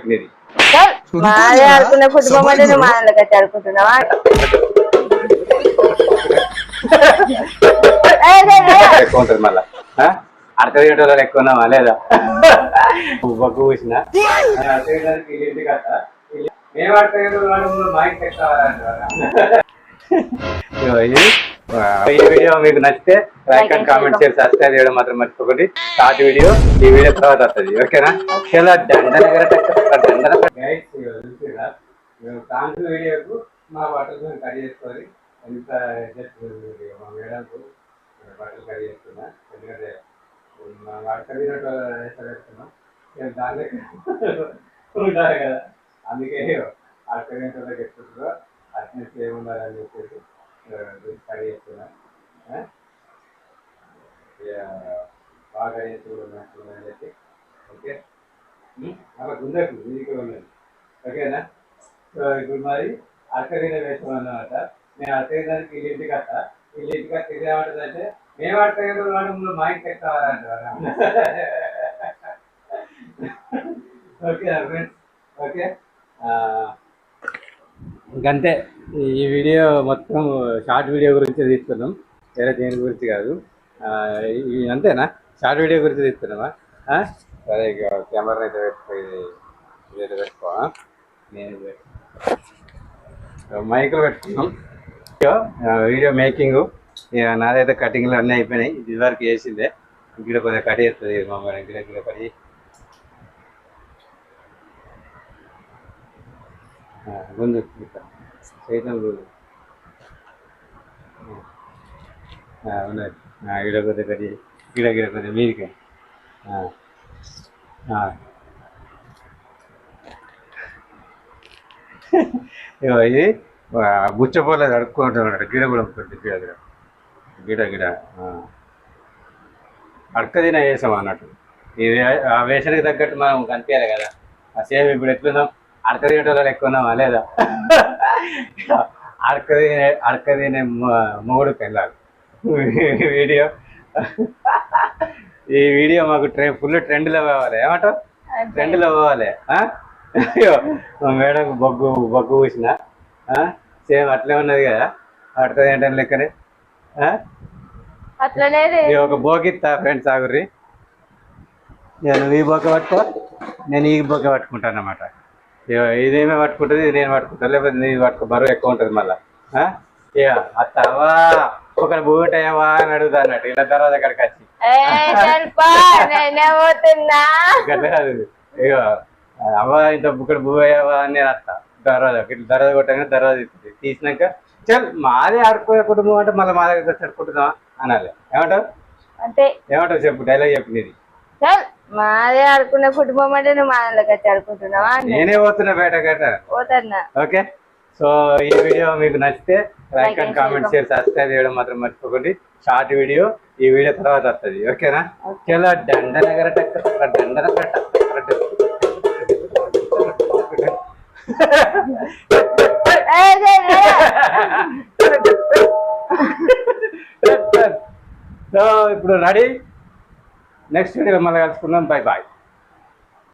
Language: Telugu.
చెప్పినది. మాదే ఆడుకునే కుటుంబం అంటే నువ్వు మాదలకి వచ్చి ఆడుకుంటున్నావా? ఎక్కువ ఉంటుంది మళ్ళా అర్థ తినేటోళ్ళు ఎక్కువ ఉన్నావా లేదా? బొగ్గు పూసిన ఈ వీడియో మీకు నచ్చితే లైక్ అండ్ కామెంట్ చేసి సబ్స్క్రైబ్ చేయడం మాత్రం మర్చిపోకండి. షార్ట్ వీడియో ఈ వీడియో తర్వాత వస్తుంది. ఓకేనా? చాలా సాంగ్స్ వీడియోకు మా బట్టలు కట్ చేసుకోవాలి. ఎంత మా మేడంకు బట్టలు కట్ చేస్తున్నా, ఎందుకంటే కడిగినట్టు వేస్తున్నాం దాన్ని ఉంటారు కదా, అందుకే ఆ కడిగినట్టు ఎత్తుకుంటారో అట్నే ఏముండాలని చెప్పేసి కట్ చేస్తున్నా. బాగా చూడని చెప్పి ఓకే. అలా గుండెకు ఇది ఉన్నది. ఓకేనా? సో ఇప్పుడు మరి అక్కడినే వేసాం అన్నమాట. నేను అక్కడికి వీళ్ళింటికి వస్తా. వీళ్ళింటికి వస్తే ఇదేమంటుందంటే మేము అక్కడ మా ఇంటికి ఎక్కాలంటారు. Okay friends, okay. ఇంకంతే. ఈ వీడియో మొత్తం షార్ట్ వీడియో గురించి తీసుకున్నాం, వేరే దేని గురించి కాదు. అంతేనా? షార్ట్ వీడియో గురించి తీసుకున్నామా? సరే, ఇక కెమెరా అయితే పెట్టుకో. నేను మైకులు పెట్టుకున్నాం. వీడియో మేకింగ్ నాదైతే కటింగ్లు అన్నీ అయిపోయినాయి. ఇది వరకు వేసిందే, ఇక్కడ కొద్దిగా కట్ చేస్తుంది మా మేడం. ఇక్కడ కట్ చేసి గుంజు చైతం గుంజు ఉన్నది. ఇక్కడ కొద్దిగా కట్ చేసి ఇక్కడ కొద్దిగా మీదికి ఇది బుచ్చపోలేదు అడుక్కుంటున్నాడు. గిడ కూడా ఉంటుంది. గిడ గిడ అడక తిన వేసాం అన్నట్టు. ఇది ఆ వేషానికి తగ్గట్టు మనం కనిపించాలి కదా. ఆ సేమ్ ఇప్పుడు ఎట్లున్నాం, అడక తినేటోళ్ళు ఎక్కువ ఉన్నామా లేదా? అడక తినే మూడుకి వెళ్ళాలి. వీడియో ఈ వీడియో మాకు ఫుల్ ట్రెండ్లో పోవాలి. ఏమంటావు? ట్రెండ్లో పోవాలి. మేడం బొగ్గు పూసిన సేమ్ అట్లే ఉన్నది కదా, అడక ఏంటని లెక్కనే. ఒక బోకిత్తా ఫ్రెండ్స్, ఆగుర్రి. నేను ఈ బొక్క పట్టుకో, నేను ఈ బొక్క పట్టుకుంటాను అన్నమాట. ఇదేమే పట్టుకుంటుంది, ఇది నేను పట్టుకుంటాను. లేకపోతే నీ పట్టుకో, బరువు ఎక్కువ ఉంటుంది మళ్ళా. అత్తావా ఒకరు బూటావా అని అడుగుతా అన్నట్టు. ఇలా తర్వాత అక్కడికి వచ్చి ఇక అవ్వ ఇంత బుక్కడ భూవయ్యావా అని నేను వస్తా. దర్వాజా ఇట్లా దర్వాజా కొట్టగానే దర్వాజా ఇస్తుంది. తీసినాక చల్ మాదే ఆడుకునే కుటుంబం అంటే మళ్ళీ మా దగ్గర ఆడుకుంటున్నావా అనాలి. ఏమంటావు? అంటే ఏమంటావు చెప్పు, డైలాగ్ చెప్పు నీది. మాదే ఆడుకునే కుటుంబం అంటే నువ్వు మాదలకి వచ్చి ఆడుకుంటున్నావా? నేనే పోతున్నా బయట గట్ట. పోతున్నా. ఓకే. సో ఈ వీడియో మీకు నచ్చితే లైక్ అండ్ కామెంట్ చేసి సబ్స్క్రైబ్ చేయడం మాత్రం మర్చిపోకండి. షార్ట్ వీడియో ఈ వీడియో తర్వాత వస్తుంది. ఓకేనా? చాలా దండనగర దండన సో ఇప్పుడు రెడీ. నెక్స్ట్ వీడియో మళ్ళీ కలుసుకుందాం. Bye bye.